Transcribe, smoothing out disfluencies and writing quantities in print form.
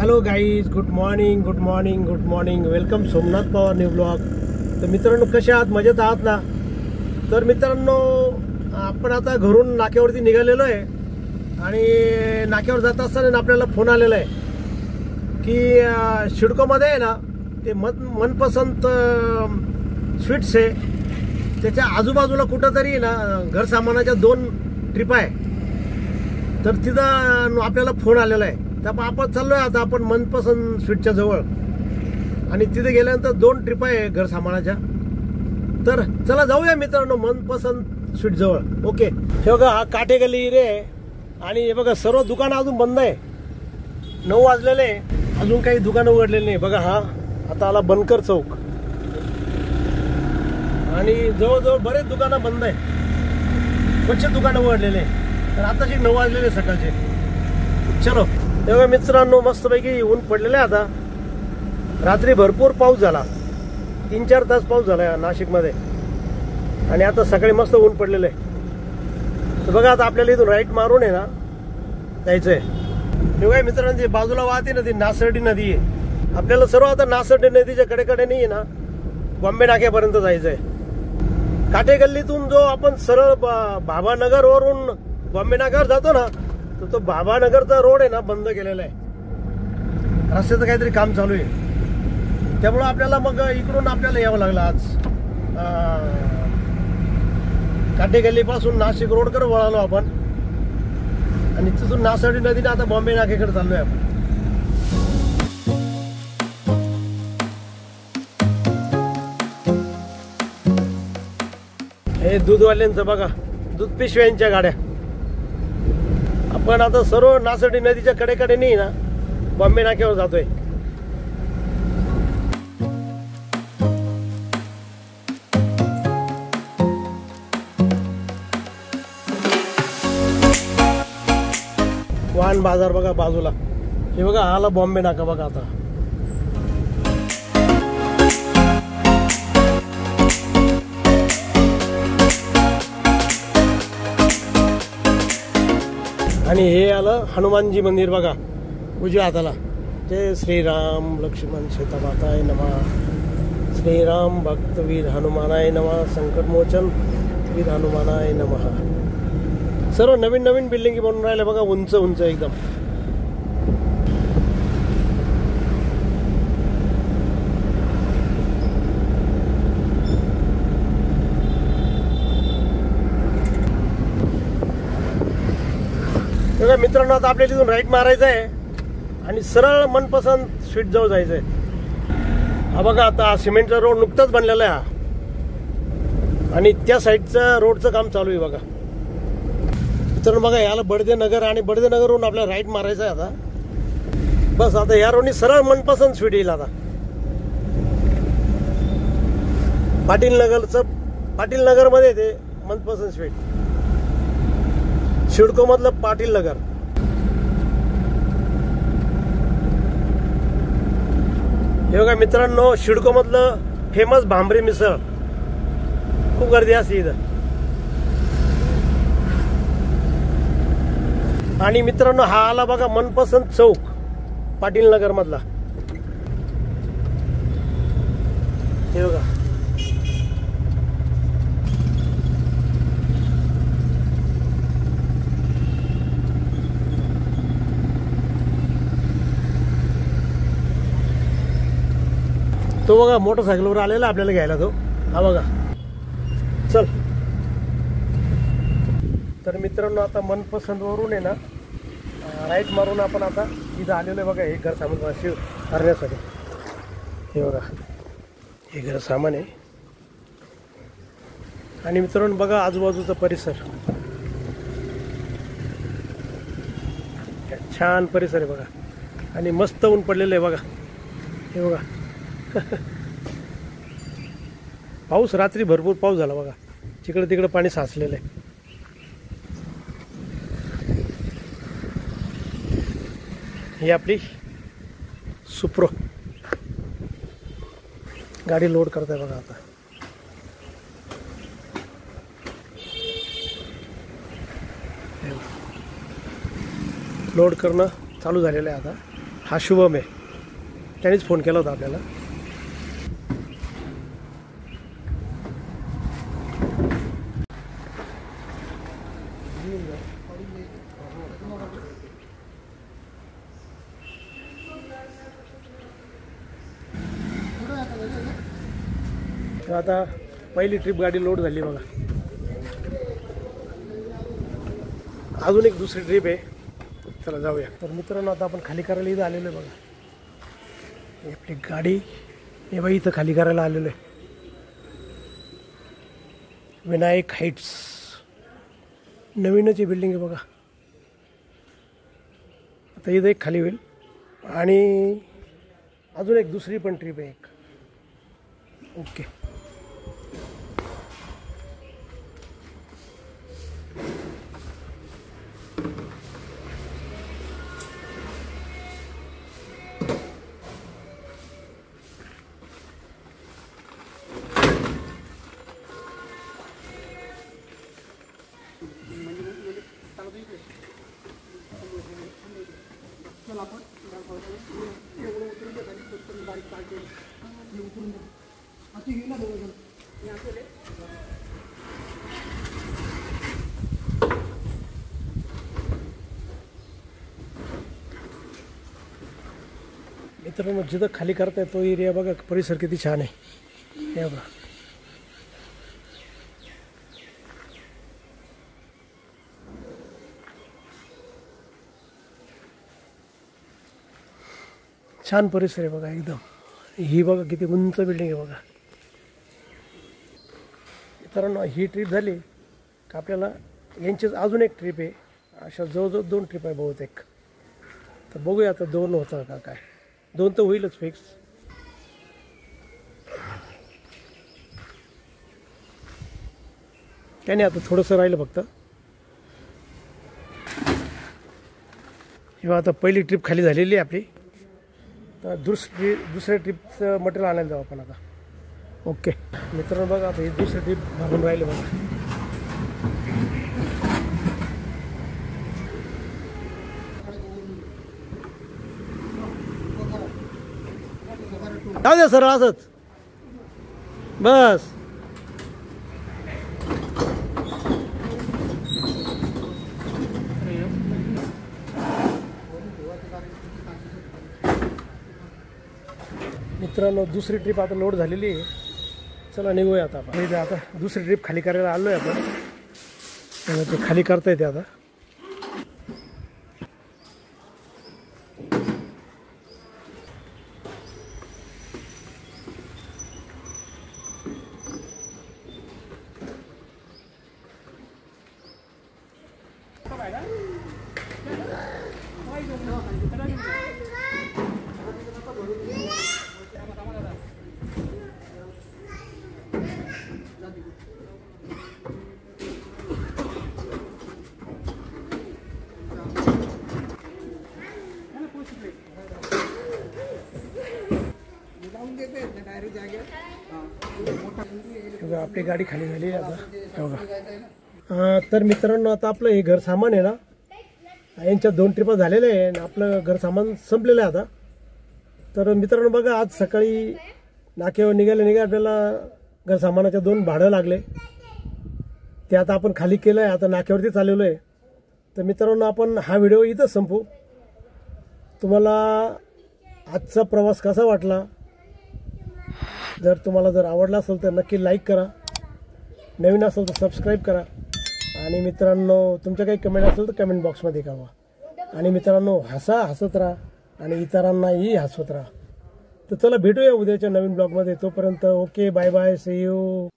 Hello guys, good morning good morning good morning. Welcome Somnath Pawar new blog. तर मित्रांनो, कसे आहात? मजेत आहात ना? तर मित्रांनो, आपण आता घरून नाक्यावरती निघालेलो आहे आणि नाक्यावर जात असताना आपल्याला फोन आलेला आहे की शिडकोमध्ये आहे ना ते मनपसंत स्वीट्स आहे, त्याच्या आजूबाजूला कुठंतरी ना घर सामानाच्या 2 ट्रिपा आहे. तर तिथं आपल्याला फोन आलेला आहे. तर आपण चाललोय आता आपण मनपसंत स्वीटच्या जवळ आणि तिथे गेल्यानंतर 2 ट्रिपा आहे घर सामानाच्या. तर चला जाऊया मित्रांनो मनपसंत स्वीट जवळ. ओके, हे बघा हा काटे गल्ली रे आहे आणि हे बघा सर्व दुकानं अजून बंद आहे. 9 वाजलेले, अजून काही दुकानं उघडलेली नाही. बघा हा आता आला बनकर चौक आणि जवळजवळ बरेच दुकानं बंद आहे, स्वच्छ दुकानं उघडलेले. तर आताशी 9 वाजलेले सकाळचे. चलो, तेव्हा मित्रांनो मस्तपैकी ऊन पडलेलं आहे. आता रात्री भरपूर पाऊस झाला, 3-4 तास पाऊस झाला नाशिकमध्ये आणि आता सकाळी मस्त ऊन पडलेलं आहे. तर बघा आता आपल्याला इथून राईट मारून आहे ना जायचंय. तेव्हा मित्रांनो जी बाजूला वाहते ना ती नासर्डी नदी आहे. आपल्याला सर्व आता नासर्डी नदीच्या कडेकडे नाही आहे ना बॉम्बे नाक्यापर्यंत जायचंय. काटे गल्लीतून जो आपण सरळ बाबानगर वरून बॉम्बे नाक्यावर जातो ना, तर तो बाबानगरचा रोड आहे ना बंद केलेला आहे. रस्त्याचं काहीतरी काम चालू आहे, त्यामुळं आपल्याला मग इकडून आपल्याला यावं लागलं आज. काटे गल्लीपासून नाशिक रोडकडे वळालो आपण आणि तिथून नासर्डी नदीने आता बॉम्बे नाक्याकडे चाललोय आपण. हे दूधवाल्यांचं बघा, दूध पिशव्यांच्या गाड्या. आपण आता सर्व नासर्डी नदीच्या कडेकडे नाही ना बॉम्बे नाक्यावर जातोय. वाहन बाजार बघा बाजूला. हे बघा आला बॉम्बे नाका बघा आता. आणि हे आलं हनुमानजी मंदिर बघा उजव्या हाताला. जय श्रीराम लक्ष्मण सीतामाताय नमः. श्रीराम भक्तवीर हनुमानाय नमः. संकटमोचन वीर हनुमानाय नमः. सर्व नवीन नवीन बिल्डिंग बनून राहिल्या बघा, उंच उंच एकदम. बघा मित्रांनो, आता आपल्याला तिथून राईट मारायचं आहे आणि सरळ मनपसंत स्वीट जवळ जायचंय. हा बघा आता सिमेंटचा रोड नुकताच बनलेला आहे हा आणि त्या साईडचं रोडचं काम चालू आहे बघा. तर बघा याला बडदे नगर आणि बडदे नगरवरून आपल्याला राईट मारायचं आहे आता. बस आता या रोडनी सरळ मनपसंत स्वीट येईल. आता पाटील नगर मध्ये ते मनपसंत स्वीट, शिडको मधलं पाटील नगर. हे बघा मित्रांनो, शिडको मधलं फेमस भांबरी मिसळ. खूप गर्दी असते इथं. आणि मित्रांनो हा आला बघा मनपसंत चौक पाटील नगर मधला. हे बघा तो बघा मोटरसायकलवर आलेला आपल्याला घ्यायला तो. हा बघा चल. तर मित्रांनो आता मनपसंत वरून आहे ना राईट मारून आपण आता इथं आलेलो आहे बघा. हे घर सामान शिव करण्यासाठी. हे बघा हे घर सामान आहे. आणि मित्रांनो बघा आजूबाजूचा परिसर, छान परिसर आहे बघा आणि मस्त ऊन पडलेलं आहे बघा. हे बघा पाऊस रात्री भरपूर पाऊस झाला बघा. तिकडे तिकडे पाणी साचलेलं आहे. ही आपली सुप्रो गाडी लोड करताय बघा. आता लोड करणं चालू झालेलं आहे आता. हा शुभम आहे, त्यानेच फोन केला होता आपल्याला. आता पहिली ट्रिप गाडी लोड झाली बघा. अजून एक दुसरी ट्रिप आहे, चला जाऊया. तर मित्रांनो आता आपण खाली करायला इथं आलेलो आहे बघा. आपली गाडी हे बाई इथं खाली करायला आलेलो आहे. विनायक हाईट्स नवीनच ही बिल्डिंग आहे बघा. आता इथं एक खाली होईल आणि अजून एक दुसरी पण ट्रिप आहे एक. ओके. मित्रांनो जिथं खाली करताय तो एरिया बघा, परिसर किती छान आहे. हे बघा छान परिसर आहे बघा एकदम. ही बघा किती उंच बिल्डिंग आहे बघा. मित्रांनो ही ट्रिप झाली का आपल्याला यांचीच अजून एक ट्रिप आहे. अशा जवळजवळ 2 ट्रिप आहे बहुतेक. तर बघूया आता 2 होतं का काय. 2 तर होईलच फिक्स. काय नाही आता थोडंसं राहिलं फक्त. किंवा आता पहिली ट्रिप खाली झालेली आहे आपली. तर दुसऱ्या ट्रिपचं मटेरियल आणायला जाऊ आपण आता. ओके मित्रांनो बघा आता ही दुसरी ट्रिप भरून राहिली बघा. जाऊ द्या सर असंच बस. मित्रांनो दुसरी ट्रिप आता लोड झालेली आहे. चला निघूया आता आपण. आता दुसरी ट्रिप खाली करायला आलो आहे आपण. ते खाली करता येते आता. आपली गाडी खाली झाली आता बघा. तर मित्रांनो आता आपलं हे घर सामान आहे ना, यांच्या 2 ट्रिपा झालेल्या आहे आणि आपलं घर सामान संपलेलं आहे आता. तर मित्रांनो बघा आज सकाळी नाक्यावर निघाले आपल्याला घर सामानाच्या 2 भाडं लागले. ते आता आपण खाली केलं आहे. आता नाक्यावरती चाललेलो आहे. तर मित्रांनो आपण हा व्हिडिओ इथंच संपू. तुम्हाला आजचा प्रवास कसा वाटला, जर तुम्हाला आवडला असेल तर नक्की लाईक करा. नवीन असेल तर सबस्क्राईब करा. आणि मित्रांनो तुमच्या काही कमेंट असेल तर कमेंट बॉक्समध्ये कळवा. आणि मित्रांनो हसत राहा आणि इतरांनाही हसवत राहा. तर चला भेटूया उद्याच्या नवीन ब्लॉगमध्ये. तोपर्यंत okay bye bye see you.